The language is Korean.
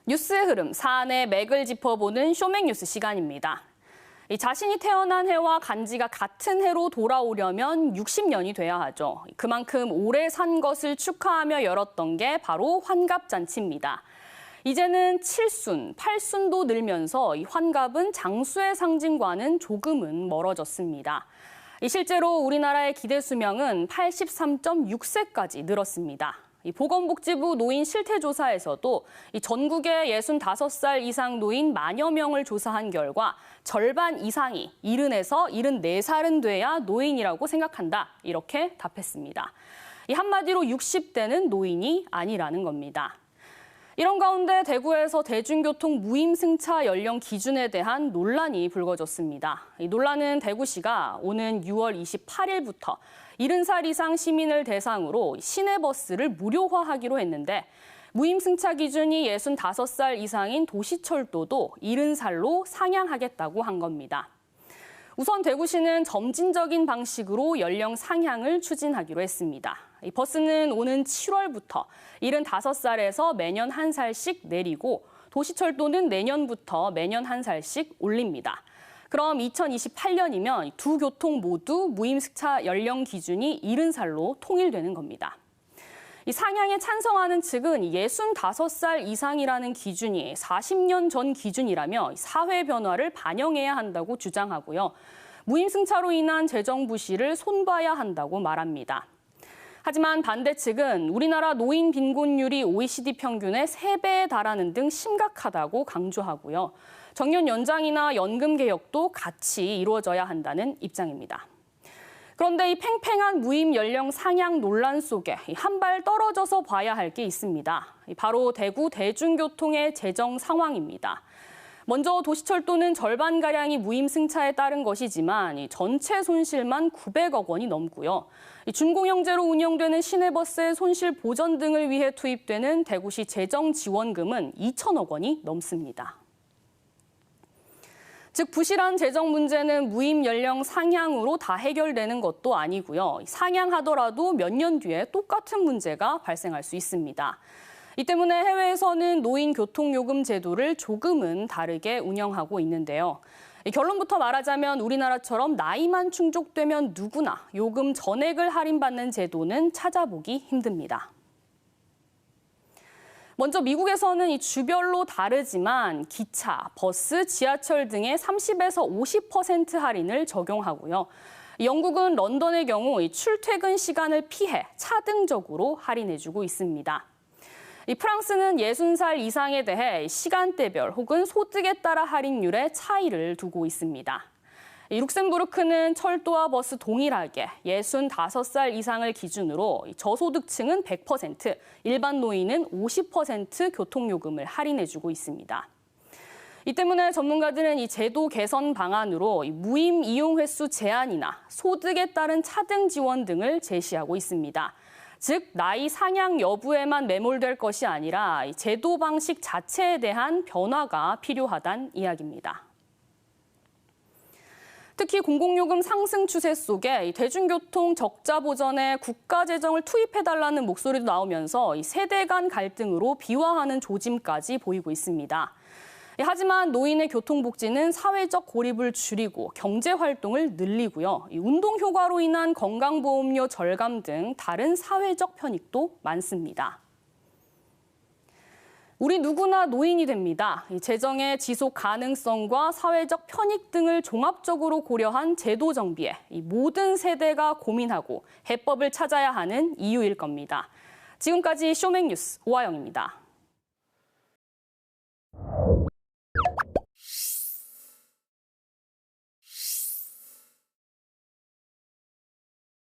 뉴스의 흐름, 사안의 맥을 짚어보는 쇼맥뉴스 시간입니다. 자신이 태어난 해와 간지가 같은 해로 돌아오려면 60년이 돼야 하죠. 그만큼 오래 산 것을 축하하며 열었던 게 바로 환갑잔치입니다. 이제는 7순, 8순도 늘면서 이 환갑은 장수의 상징과는 조금은 멀어졌습니다. 실제로 우리나라의 기대 수명은 83.6세까지 늘었습니다. 보건복지부 노인 실태조사에서도 전국의 65살 이상 노인 만여 명을 조사한 결과 절반 이상이 70에서 74살은 돼야 노인이라고 생각한다. 이렇게 답했습니다. 한마디로 60대는 노인이 아니라는 겁니다. 이런 가운데 대구에서 대중교통 무임승차 연령 기준에 대한 논란이 불거졌습니다. 이 논란은 대구시가 오는 6월 28일부터 70살 이상 시민을 대상으로 시내버스를 무료화하기로 했는데 무임승차 기준이 65살 이상인 도시철도도 70살로 상향하겠다고 한 겁니다. 우선 대구시는 점진적인 방식으로 연령 상향을 추진하기로 했습니다. 이 버스는 오는 7월부터 75살에서 매년 1살씩 내리고 도시철도는 내년부터 매년 1살씩 올립니다. 그럼 2028년이면 두 교통 모두 무임승차 연령 기준이 70살로 통일되는 겁니다. 이 상향에 찬성하는 측은 65살 이상이라는 기준이 40년 전 기준이라며 사회 변화를 반영해야 한다고 주장하고요. 무임승차로 인한 재정 부실을 손봐야 한다고 말합니다. 하지만 반대 측은 우리나라 노인 빈곤율이 OECD 평균의 3배에 달하는 등 심각하다고 강조하고요. 정년 연장이나 연금 개혁도 같이 이루어져야 한다는 입장입니다. 그런데 이 팽팽한 무임 연령 상향 논란 속에 한 발 떨어져서 봐야 할 게 있습니다. 바로 대구 대중교통의 재정 상황입니다. 먼저 도시철도는 절반가량이 무임승차에 따른 것이지만 전체 손실만 900억 원이 넘고요. 준공영제로 운영되는 시내버스의 손실 보전 등을 위해 투입되는 대구시 재정지원금은 2천억 원이 넘습니다. 즉 부실한 재정 문제는 무임 연령 상향으로 다 해결되는 것도 아니고요. 상향하더라도 몇 년 뒤에 똑같은 문제가 발생할 수 있습니다. 이 때문에 해외에서는 노인 교통요금 제도를 조금은 다르게 운영하고 있는데요. 결론부터 말하자면 우리나라처럼 나이만 충족되면 누구나 요금 전액을 할인받는 제도는 찾아보기 힘듭니다. 먼저 미국에서는 이 주별로 다르지만 기차, 버스, 지하철 등의 30에서 50% 할인을 적용하고요. 영국은 런던의 경우 출퇴근 시간을 피해 차등적으로 할인해주고 있습니다. 프랑스는 60살 이상에 대해 시간대별 혹은 소득에 따라 할인율의 차이를 두고 있습니다. 룩셈부르크는 철도와 버스 동일하게 65살 이상을 기준으로 저소득층은 100%, 일반 노인은 50% 교통요금을 할인해주고 있습니다. 이 때문에 전문가들은 이 제도 개선 방안으로 무임 이용 횟수 제한이나 소득에 따른 차등 지원 등을 제시하고 있습니다. 즉 나이 상향 여부에만 매몰될 것이 아니라 제도 방식 자체에 대한 변화가 필요하다는 이야기입니다. 특히 공공요금 상승 추세 속에 대중교통 적자 보전에 국가 재정을 투입해달라는 목소리도 나오면서 세대 간 갈등으로 비화하는 조짐까지 보이고 있습니다. 하지만 노인의 교통복지는 사회적 고립을 줄이고 경제활동을 늘리고요. 운동 효과로 인한 건강보험료 절감 등 다른 사회적 편익도 많습니다. 우리 누구나 노인이 됩니다. 재정의 지속 가능성과 사회적 편익 등을 종합적으로 고려한 제도 정비에 모든 세대가 고민하고 해법을 찾아야 하는 이유일 겁니다. 지금까지 쇼맥뉴스 오하영입니다.